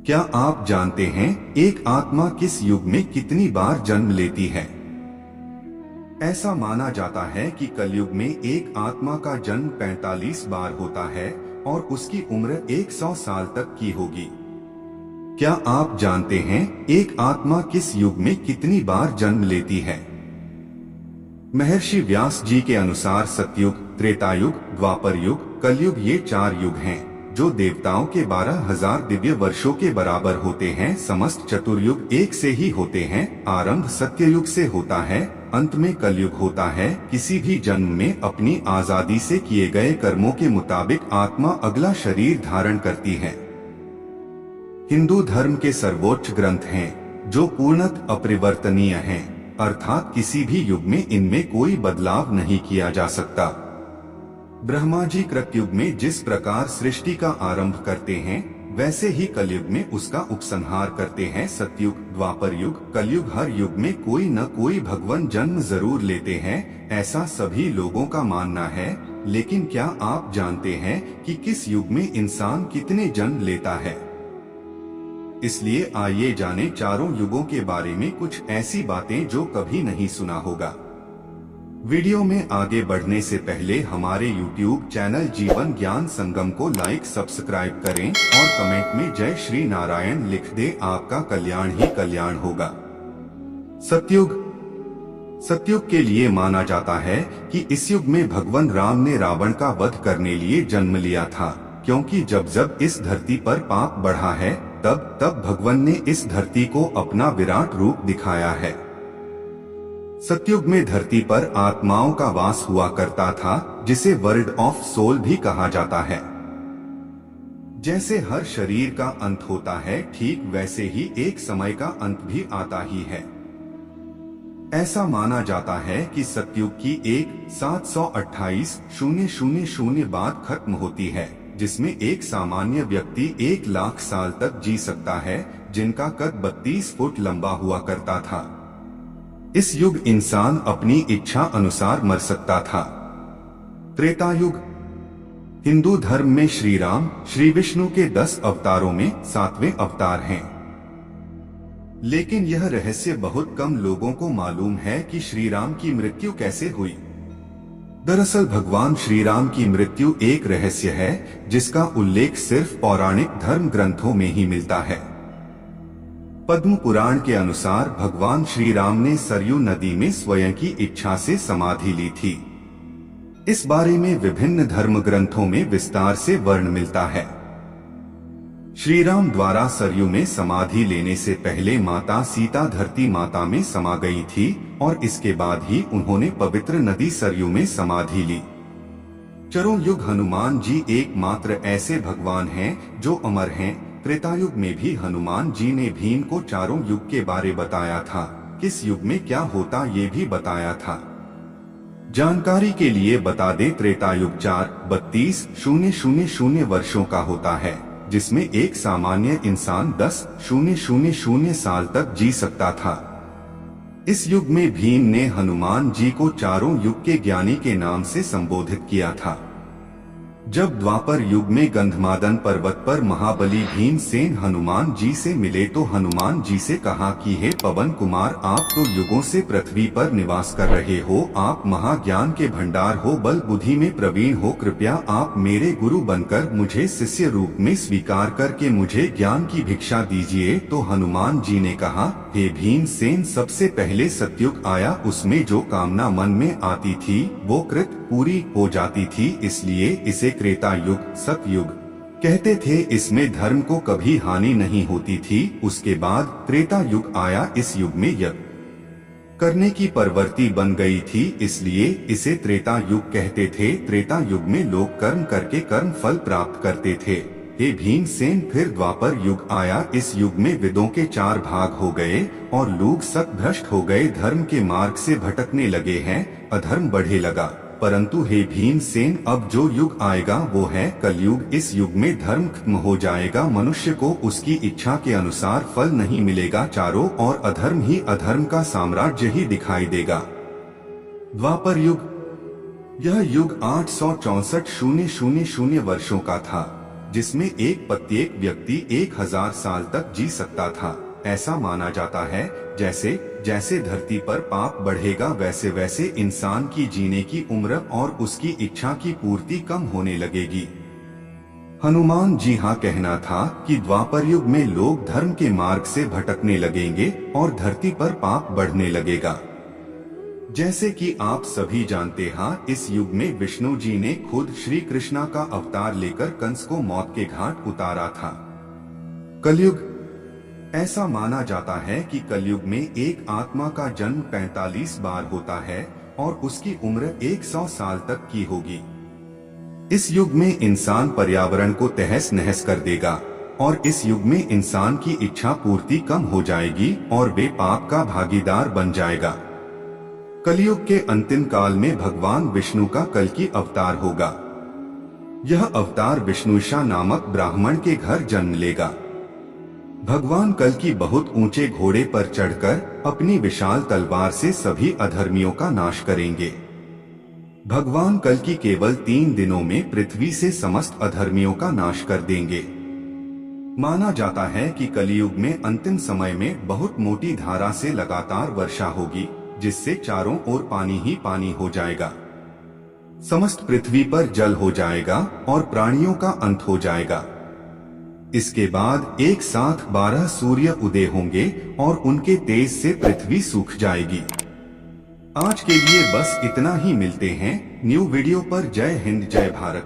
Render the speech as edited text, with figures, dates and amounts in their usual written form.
क्या आप जानते हैं एक आत्मा किस युग में कितनी बार जन्म लेती है? ऐसा माना जाता है कि कलयुग में एक आत्मा का जन्म 45 बार होता है और उसकी उम्र 100 साल तक की होगी। क्या आप जानते हैं एक आत्मा किस युग में कितनी बार जन्म लेती है? महर्षि व्यास जी के अनुसार सतयुग, त्रेतायुग, द्वापर युग, कलयुग ये 4 युग हैं, जो देवताओं के 12,000 दिव्य वर्षों के बराबर होते हैं। समस्त चतुर्युग एक से ही होते हैं। आरंभ सत्ययुग से होता है, अंत में कलयुग होता है। किसी भी जन्म में अपनी आजादी से किए गए कर्मों के मुताबिक आत्मा अगला शरीर धारण करती है। हिंदू धर्म के सर्वोच्च ग्रंथ हैं, जो पूर्णतः अपरिवर्तनीय हैं, अर्थात किसी भी युग में इनमें कोई बदलाव नहीं किया जा सकता। ब्रह्मा जी कृतयुग में जिस प्रकार सृष्टि का आरंभ करते हैं, वैसे ही कलयुग में उसका उपसंहार करते हैं। सतयुग, द्वापर युग, कलयुग, हर युग में कोई न कोई भगवान जन्म जरूर लेते हैं, ऐसा सभी लोगों का मानना है। लेकिन क्या आप जानते हैं कि किस युग में इंसान कितने जन्म लेता है? इसलिए आइए जाने चारों युगों के बारे में कुछ ऐसी बातें जो कभी नहीं सुना होगा। वीडियो में आगे बढ़ने से पहले हमारे YouTube चैनल जीवन ज्ञान संगम को लाइक, सब्सक्राइब करें और कमेंट में जय श्री नारायण लिख दे। आपका कल्याण ही कल्याण होगा। सतयुग। सतयुग के लिए माना जाता है कि इस युग में भगवान राम ने रावण का वध करने लिए जन्म लिया था, क्योंकि जब जब इस धरती पर पाप बढ़ा है, तब तब भगवान ने इस धरती को अपना विराट रूप दिखाया है। सतयुग में धरती पर आत्माओं का वास हुआ करता था, जिसे वर्ल्ड ऑफ सोल भी कहा जाता है। जैसे हर शरीर का अंत होता है, ठीक वैसे ही एक समय का अंत भी आता ही है। ऐसा माना जाता है कि सतयुग की एक 728,000 बाद खत्म होती है, जिसमें एक सामान्य व्यक्ति 1,00,000 साल तक जी सकता है, जिनका कद 32 फुट लंबा हुआ करता था। इस युग इंसान अपनी इच्छा अनुसार मर सकता था। त्रेतायुग। हिंदू धर्म में श्री राम, श्री विष्णु के 10 अवतारों में 7वें अवतार हैं। लेकिन यह रहस्य बहुत कम लोगों को मालूम है कि श्री राम की मृत्यु कैसे हुई। दरअसल भगवान श्री राम की मृत्यु एक रहस्य है, जिसका उल्लेख सिर्फ पौराणिक धर्म ग्रंथों में ही मिलता है। पद्म पुराण के अनुसार भगवान श्री राम ने सरयू नदी में स्वयं की इच्छा से समाधि ली थी। इस बारे में विभिन्न धर्म ग्रंथों में विस्तार से वर्ण मिलता है। श्री राम द्वारा सरयू में समाधि लेने से पहले माता सीता धरती माता में समा गई थी और इसके बाद ही उन्होंने पवित्र नदी सरयू में समाधि ली। चारों युग हनुमान जी एकमात्र ऐसे भगवान हैं जो अमर हैं। त्रेतायुग में भी हनुमान जी ने भीम को चारों युग के बारे बताया था, किस युग में क्या होता ये भी बताया था। जानकारी के लिए बता दे, त्रेतायुग 4,32,000 वर्षों का होता है, जिसमें एक सामान्य इंसान 10,000 साल तक जी सकता था। इस युग में भीम ने हनुमान जी को चारों युग के ज्ञानी के नाम से संबोधित किया था। जब द्वापर युग में गंधमादन पर्वत पर महाबली भीमसेन हनुमान जी से मिले तो हनुमान जी से कहा कि हे पवन कुमार, आप तो युगों से पृथ्वी पर निवास कर रहे हो, आप महाज्ञान के भंडार हो, बल बुद्धि में प्रवीण हो, कृपया आप मेरे गुरु बनकर मुझे शिष्य रूप में स्वीकार करके मुझे ज्ञान की भिक्षा दीजिए। तो हनुमान जी ने कहा, हे भीमसेन, सबसे पहले सतयुग आया, उसमें जो कामना मन में आती थी वो कृत पूरी हो जाती थी, इसलिए इसे त्रेता युग, सतयुग कहते थे। इसमें धर्म को कभी हानि नहीं होती थी। उसके बाद त्रेता युग आया, इस युग में यज्ञ करने की प्रवृत्ति बन गई थी, इसलिए इसे त्रेता युग कहते थे। त्रेता युग में लोग कर्म करके कर्म फल प्राप्त करते थे। हे भीमसेन, फिर द्वापर युग आया, इस युग में वेदों के 4 भाग हो गए और लोग सतभ्रष्ट हो गए, धर्म के मार्ग से भटकने लगे हैं, अधर्म बढ़े लगा। परंतु हे भीमसेन, अब जो युग आएगा वो है कलयुग। इस युग में धर्म खत्म हो जाएगा, मनुष्य को उसकी इच्छा के अनुसार फल नहीं मिलेगा, चारों ओर अधर्म ही अधर्म का साम्राज्य ही दिखाई देगा। द्वापर युग। यह युग 864,000 वर्षों का था। जिसमें एक प्रत्येक व्यक्ति 1000 साल तक जी सकता था। ऐसा माना जाता है जैसे जैसे धरती पर पाप बढ़ेगा वैसे वैसे इंसान की जीने की उम्र और उसकी इच्छा की पूर्ति कम होने लगेगी। हनुमान जी हाँ कहना था कि द्वापर युग में लोग धर्म के मार्ग से भटकने लगेंगे और धरती पर पाप बढ़ने लगेगा। जैसे कि आप सभी जानते हैं, इस युग में विष्णु जी ने खुद श्री कृष्णा का अवतार लेकर कंस को मौत के घाट उतारा था। कलयुग। ऐसा माना जाता है कि कलयुग में एक आत्मा का जन्म 45 बार होता है और उसकी उम्र 100 साल तक की होगी। इस युग में इंसान पर्यावरण को तहस नहस कर देगा और इस युग में इंसान की इच्छा पूर्ति कम हो जाएगी और वे पाप का भागीदार बन जाएगा। कलयुग के अंतिम काल में भगवान विष्णु का कल्कि अवतार होगा। यह अवतार विष्णुशा नामक ब्राह्मण के घर जन्म लेगा। भगवान कल्कि बहुत ऊंचे घोड़े पर चढ़कर अपनी विशाल तलवार से सभी अधर्मियों का नाश करेंगे। भगवान कल्कि केवल 3 दिनों में पृथ्वी से समस्त अधर्मियों का नाश कर देंगे। माना जाता है कि कलियुग में अंतिम समय में बहुत मोटी धारा से लगातार वर्षा होगी, जिससे चारों ओर पानी ही पानी हो जाएगा। समस्त पृथ्वी पर जल हो जाएगा और प्राणियों का अंत हो जाएगा। इसके बाद एक साथ 12 सूर्य उदय होंगे और उनके तेज से पृथ्वी सूख जाएगी। आज के लिए बस इतना ही। मिलते हैं न्यू वीडियो पर। जय हिंद, जय भारत।